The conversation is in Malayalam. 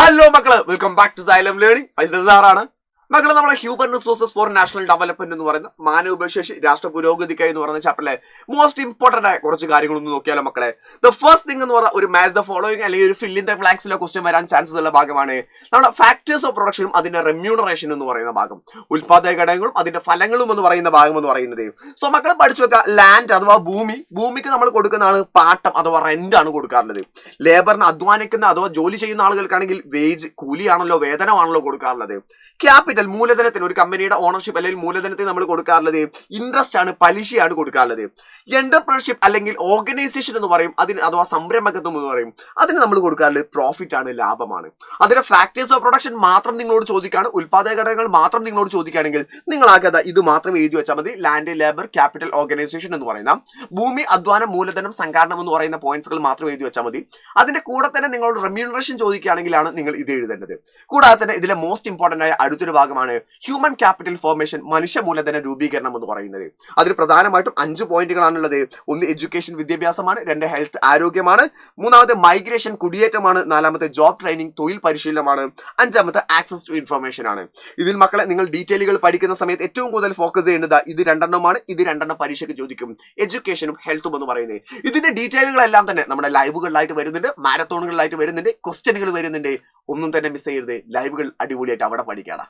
ഹലോ മക്കള്, welcome back to Xylem learning. ഐസാറാണ് മക്കളെ. നമ്മളെ human resources for national development എന്ന് പറയുന്ന മാനവവിഭവശേഷി രാഷ്ട്ര പുരോഗതിക്കായി എന്ന് പറയുന്ന ചാപ്റ്ററിലെ മോസ്റ്റ് ഇമ്പോർട്ടന്റ് ആയ കുറച്ച് കാര്യങ്ങളൊന്നും നോക്കിയാലോ മക്കളെ. ദ ഫസ്റ്റ് തിങ് എന്ന് പറഞ്ഞാൽ ഒരു മാച്ച് ദ ഫോളോയിങ് അല്ലെങ്കിൽ ഒരു ഫിൽ ഇൻ ദ ബ്ലാങ്ക്സിലെ ക്വസ്റ്റ്യൻ വരാൻ ചാൻസസ് ഉള്ള ഭാഗമാണ് നമ്മുടെ ഫാക്ടേഴ്സ് ഓഫ് പ്രൊഡക്ഷനും അതിന്റെ റെമ്യൂണറേഷൻ എന്ന് പറയുന്ന ഭാഗം, ഉൽപാദക ഘടകങ്ങളും അതിന്റെ ഫലങ്ങളും എന്ന് പറയുന്ന ഭാഗം എന്ന് പറയുന്നത്. സോ മക്കളെ പഠിച്ചു വെക്കുക, ലാൻഡ് അഥവാ ഭൂമിക്ക് നമ്മൾ കൊടുക്കുന്നതാണ് പാട്ടം അഥവാ റെന്റ് ആണ് കൊടുക്കാറുള്ളത്. ലേബറിന് അധ്വാനിക്കുന്ന അഥവാ ജോലി ചെയ്യുന്ന ആളുകൾക്കാണെങ്കിൽ വേജ് കൂലിയാണല്ലോ, വേതനമാണല്ലോ കൊടുക്കാറുള്ളത്. ക്യാപിറ്റൽ മൂലധനത്തിന്, ഒരു കമ്പനിയുടെ ഓണർഷിപ്പ് അല്ലെങ്കിൽ മൂലധനത്തിന് നമ്മൾ കൊടുക്കാറുള്ളത് ഇൻട്രസ്റ്റ് ആണ്, പലിശയാണ് കൊടുക്കാറുള്ളത്. എന്റർപ്രണർഷിപ്പ് അല്ലെങ്കിൽ ഓർഗനൈസേഷൻ എന്ന് പറയും അതിന്, അഥവാ സംരംഭകത്വം എന്ന് പറയും അതിന് നമ്മൾ കൊടുക്കാറുള്ളത് പ്രോഫിറ്റ് ആണ്, ലാഭമാണ്. അതിന്റെ ഫാക്ടേഴ്സ് ഓഫ് പ്രൊഡക്ഷൻ മാത്രം നിങ്ങളോട് ചോദിക്കാണ്, ഉൽപാദക ഘടകങ്ങൾ മാത്രം നിങ്ങളോട് ചോദിക്കുകയാണെങ്കിൽ നിങ്ങൾ ആകെ ഇത് മാത്രം എഴുതി വെച്ചാൽ മതി. ലാൻഡ്, ലേബർ, ക്യാപിറ്റൽ, ഓർഗനൈസേഷൻ എന്ന് പറയുന്ന ഭൂമി, അധ്വാനം, മൂലധനം, സംഘാടനം എന്ന് പറയുന്ന പോയിന്റ്സുകൾ മാത്രം എഴുതി വെച്ചാൽ മതി. അതിന്റെ കൂടെ തന്നെ നിങ്ങളോട് റെമ്യൂണറേഷൻ ചോദിക്കുകയാണെങ്കിലാണ് നിങ്ങൾ ഇത് എഴുതേണ്ടത്. കൂടാതെ തന്നെ ഇതിലെ മോസ്റ്റ് ഇമ്പോർട്ടന്റ് ആയ അടുത്തൊരു ഭാഗമാണ് ഹ്യൂമൻ ക്യാപിറ്റൽ ഫോർമേഷൻ, മനുഷ്യ മൂലധന രൂപീകരണം എന്ന് പറയുന്നത്. അതിൽ പ്രധാനമായിട്ടും 5 പോയിന്റുകളാണുള്ളത്. ഒന്ന് എഡ്യൂക്കേഷൻ, വിദ്യാഭ്യാസമാണ്. 2 ഹെൽത്ത്, ആരോഗ്യമാണ്. 3 മൈഗ്രേഷൻ, കുടിയേറ്റമാണ്. 4 ജോബ് ട്രെയിനിങ്, തൊഴിൽ പരിശീലനമാണ്. 5 ആക്സസ് ടു ഇൻഫർമേഷൻ ആണ്. ഇതിൽ മക്കളെ നിങ്ങൾ ഡീറ്റെയിലുകൾ പഠിക്കുന്ന സമയത്ത് ഏറ്റവും കൂടുതൽ ഫോക്കസ് ചെയ്യേണ്ടത് ഇത് 2 ഇത് 2 പരീക്ഷയ്ക്ക് ചോദിക്കും, എഡ്യൂക്കേഷനും ഹെൽത്തും എന്ന് പറയുന്നത്. ഇതിന്റെ ഡീറ്റെയിലുകളെല്ലാം തന്നെ നമ്മുടെ ലൈവുകളിലായിട്ട് വരുന്നുണ്ട്, മാരത്തോണുകളിലായിട്ട് വരുന്നുണ്ട്, ക്വസ്റ്റ്യനുകൾ വരുന്നുണ്ട്. ഒന്നും തന്നെ മിസ് ചെയ്യരുത്. ലൈവുകൾ അടിപൊളിയായിട്ട് അവിടെ പഠിക്കാടാ.